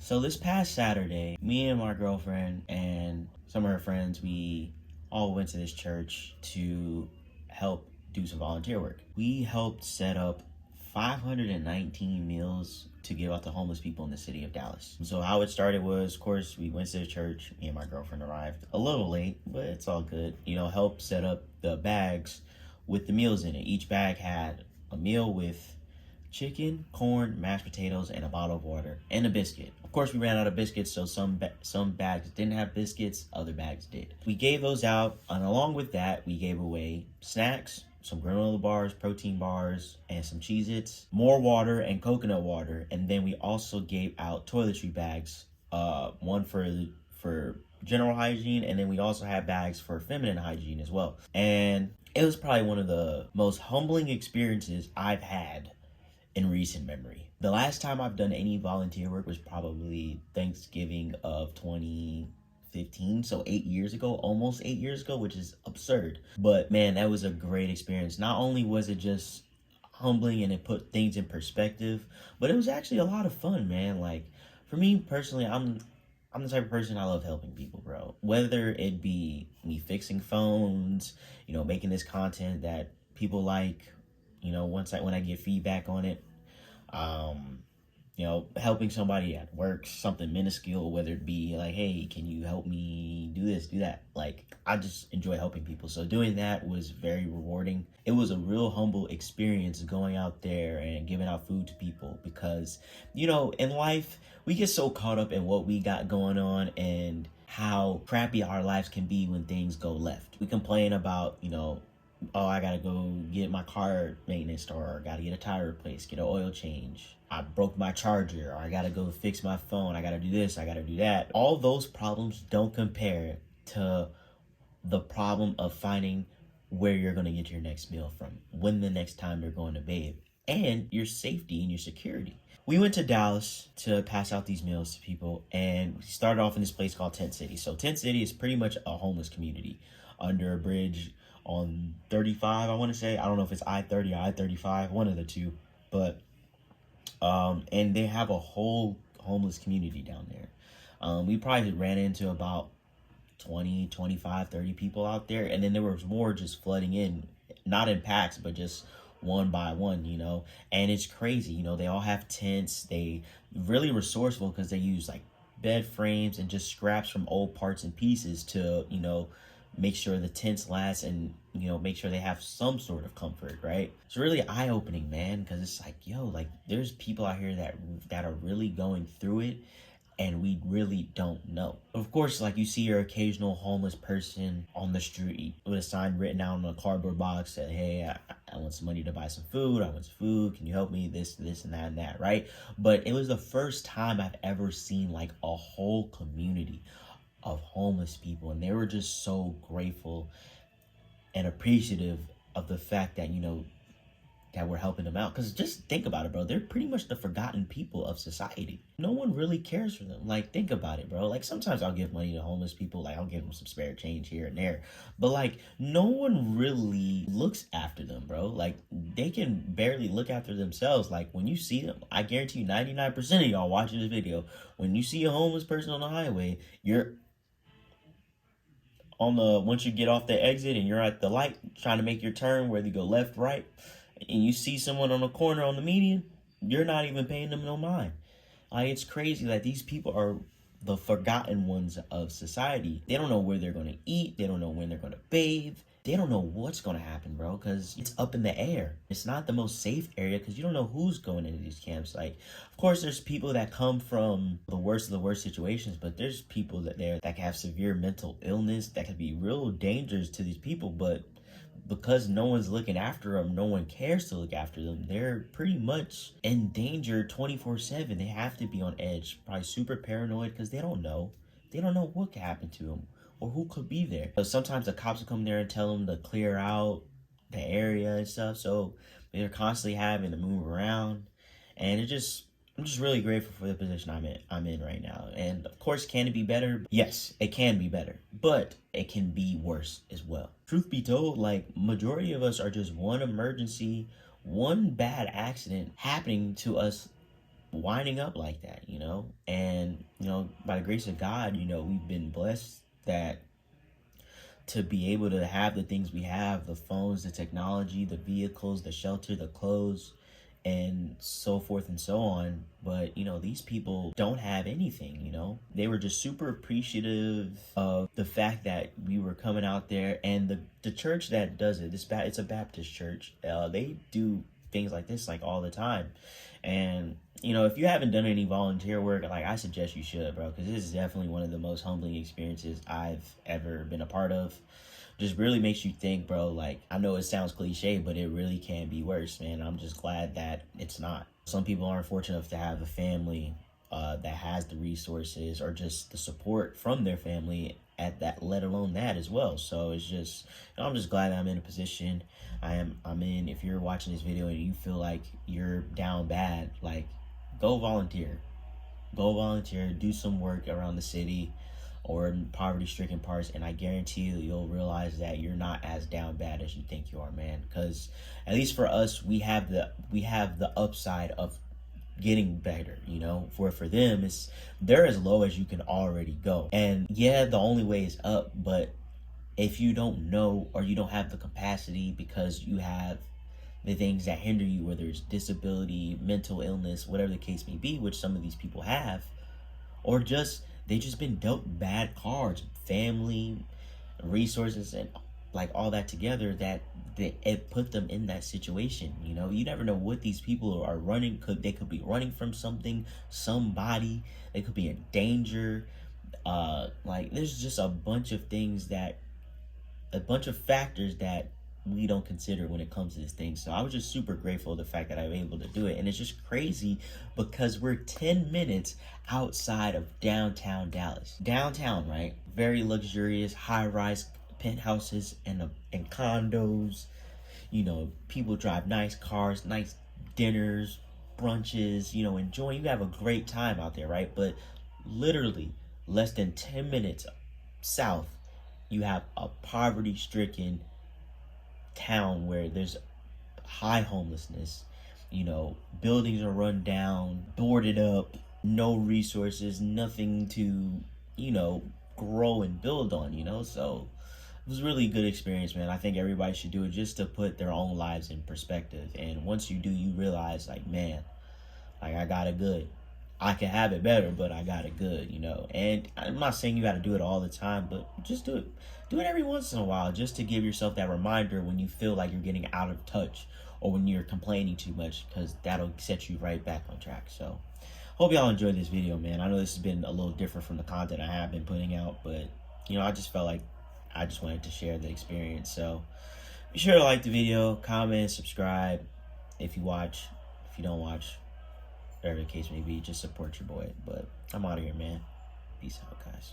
So this past Saturday, me and my girlfriend and some of her friends, we all went to this church to help do some volunteer work. We helped set up 519 meals to give out to homeless people in the city of Dallas. So how it started was, of course, we went to the church. Me and my girlfriend arrived a little late, but it's all good. Helped set up the bags with the meals in it. Each bag had a meal with chicken, corn, mashed potatoes, and a bottle of water, and a biscuit. Of course, we ran out of biscuits, so some bags didn't have biscuits, other bags did. We gave those out, and along with that, we gave away snacks, some granola bars, protein bars, and some Cheez-Its, more water and coconut water, and then we also gave out toiletry bags, one for general hygiene, and then we also had bags for feminine hygiene as well. And it was probably one of the most humbling experiences I've had in recent memory. The last time I've done any volunteer work was probably Thanksgiving of 2015, so 8 years ago, almost 8 years ago, which is absurd. But man, that was a great experience. Not only was it just humbling and it put things in perspective, but it was actually a lot of fun, man. Like, for me personally, I'm the type of person, I love helping people, bro. Whether it be me fixing phones, making this content that people like, when I get feedback on it, um, helping somebody at work, something minuscule, whether it be like, hey, can you help me do this, do that? Like, I just enjoy helping people. So doing that was very rewarding. It was a real humble experience going out there and giving out food to people because, in life, we get so caught up in what we got going on and how crappy our lives can be when things go left. We complain about, oh, I gotta go get my car maintenance, or I gotta get a tire replaced, get an oil change. I broke my charger, or I gotta go fix my phone. I gotta do this, I gotta do that. All those problems don't compare to the problem of finding where you're gonna get your next meal from, when the next time you're going to bathe, and your safety and your security. We went to Dallas to pass out these meals to people, and we started off in this place called Tent City. So Tent City is pretty much a homeless community under a bridge on 35, I want to say. I don't know if it's I-30 or I-35, one of the two. But, and they have a whole homeless community down there. We probably ran into about 20, 25, 30 people out there. And then there was more just flooding in, not in packs, but just one by one, And it's crazy, they all have tents. They really resourceful because they use like bed frames and just scraps from old parts and pieces to, make sure the tents last and, make sure they have some sort of comfort, right? It's really eye-opening, man, because it's like, there's people out here that are really going through it, and we really don't know. Of course, like, you see your occasional homeless person on the street with a sign written out on a cardboard box that, hey, I want some money to buy some food. I want some food. Can you help me? This, and that, right? But it was the first time I've ever seen, like, a whole community of homeless people, and they were just so grateful and appreciative of the fact that that we're helping them out. Because just think about it, bro, they're pretty much the forgotten people of society. No one really cares for them. Like, think about it, bro. Like, sometimes I'll give money to homeless people, like I'll give them some spare change here and there, but like, no one really looks after them, bro. Like, they can barely look after themselves. Like, when you see them, I guarantee you 99% of y'all watching this video, when you see a homeless person on the highway, you're once you get off the exit and you're at the light trying to make your turn, whether you go left, right, and you see someone on the corner on the median, you're not even paying them no mind. Like, it's crazy that these people are the forgotten ones of society. They don't know where they're going to eat. They don't know when they're going to bathe. They don't know what's going to happen, bro, because it's up in the air. It's not the most safe area because you don't know who's going into these camps. Like, of course, there's people that come from the worst of the worst situations, but there's people that can have severe mental illness that could be real dangerous to these people. But because no one's looking after them, no one cares to look after them, they're pretty much in danger 24/7. They have to be on edge, probably super paranoid because they don't know. They don't know what could happen to them or who could be there. But sometimes the cops will come there and tell them to clear out the area and stuff. So they're constantly having to move around. And I'm just really grateful for the position I'm in right now. And of course, can it be better? Yes, it can be better, but it can be worse as well. Truth be told, like, majority of us are just one emergency, one bad accident happening to us winding up like that, And by the grace of God, you know, we've been blessed that to be able to have the things we have, the phones, the technology, the vehicles, the shelter, the clothes, and so forth and so on. But you know, these people don't have anything. You know, they were just super appreciative of the fact that we were coming out there. And the church that does it, it's a Baptist church. They do things like this like all the time. And you know, if you haven't done any volunteer work, like, I suggest you should, bro, because this is definitely one of the most humbling experiences I've ever been a part of. Just really makes you think, bro. Like, I know it sounds cliche, but it really can be worse, man. I'm just glad that it's not. Some people aren't fortunate enough to have a family that has the resources or just the support from their family at that, let alone that as well. So it's just, you know, I'm just glad that I'm in a position I'm in. If you're watching this video and you feel like you're down bad, like, go volunteer. Go volunteer, do some work around the city or in poverty-stricken parts, and I guarantee you'll realize that you're not as down bad as you think you are, man. Because at least for us, we have the upside of getting better, you know. For them, they're as low as you can already go. And yeah, the only way is up, but if you don't know or you don't have the capacity because you have the things that hinder you, whether it's disability, mental illness, whatever the case may be, which some of these people have, or just they just been dealt bad cards, family, resources, and like all that together, that it put them in that situation. You know, you never know what these people are running. They could be running from something, somebody. They could be in danger. Like, there's just a bunch of factors that we don't consider when it comes to this thing. So I was just super grateful the fact that I'm able to do it. And it's just crazy because we're 10 minutes outside of downtown Dallas. Downtown, right? Very luxurious, high-rise penthouses and condos. You know, people drive nice cars, nice dinners, brunches, you know, enjoying. You have a great time out there, right? But literally less than 10 minutes south, you have a poverty-stricken town where there's high homelessness. You know, buildings are run down, boarded up, no resources, nothing to, you know, grow and build on, you know. So it was really a good experience, man. I think everybody should do it just to put their own lives in perspective. And once you do, you realize, like, man, like, I got it good. I can have it better, but I got it good, you know. And I'm not saying you got to do it all the time, but just do it. Do it every once in a while, just to give yourself that reminder when you feel like you're getting out of touch or when you're complaining too much, because that'll set you right back on track. So hope y'all enjoyed this video, man. I know this has been a little different from the content I have been putting out, but, you know, I just felt like I just wanted to share the experience. So be sure to like the video, comment, subscribe if you watch. If you don't watch, whatever the case may be, just support your boy. But I'm out of here, man. Peace out, guys.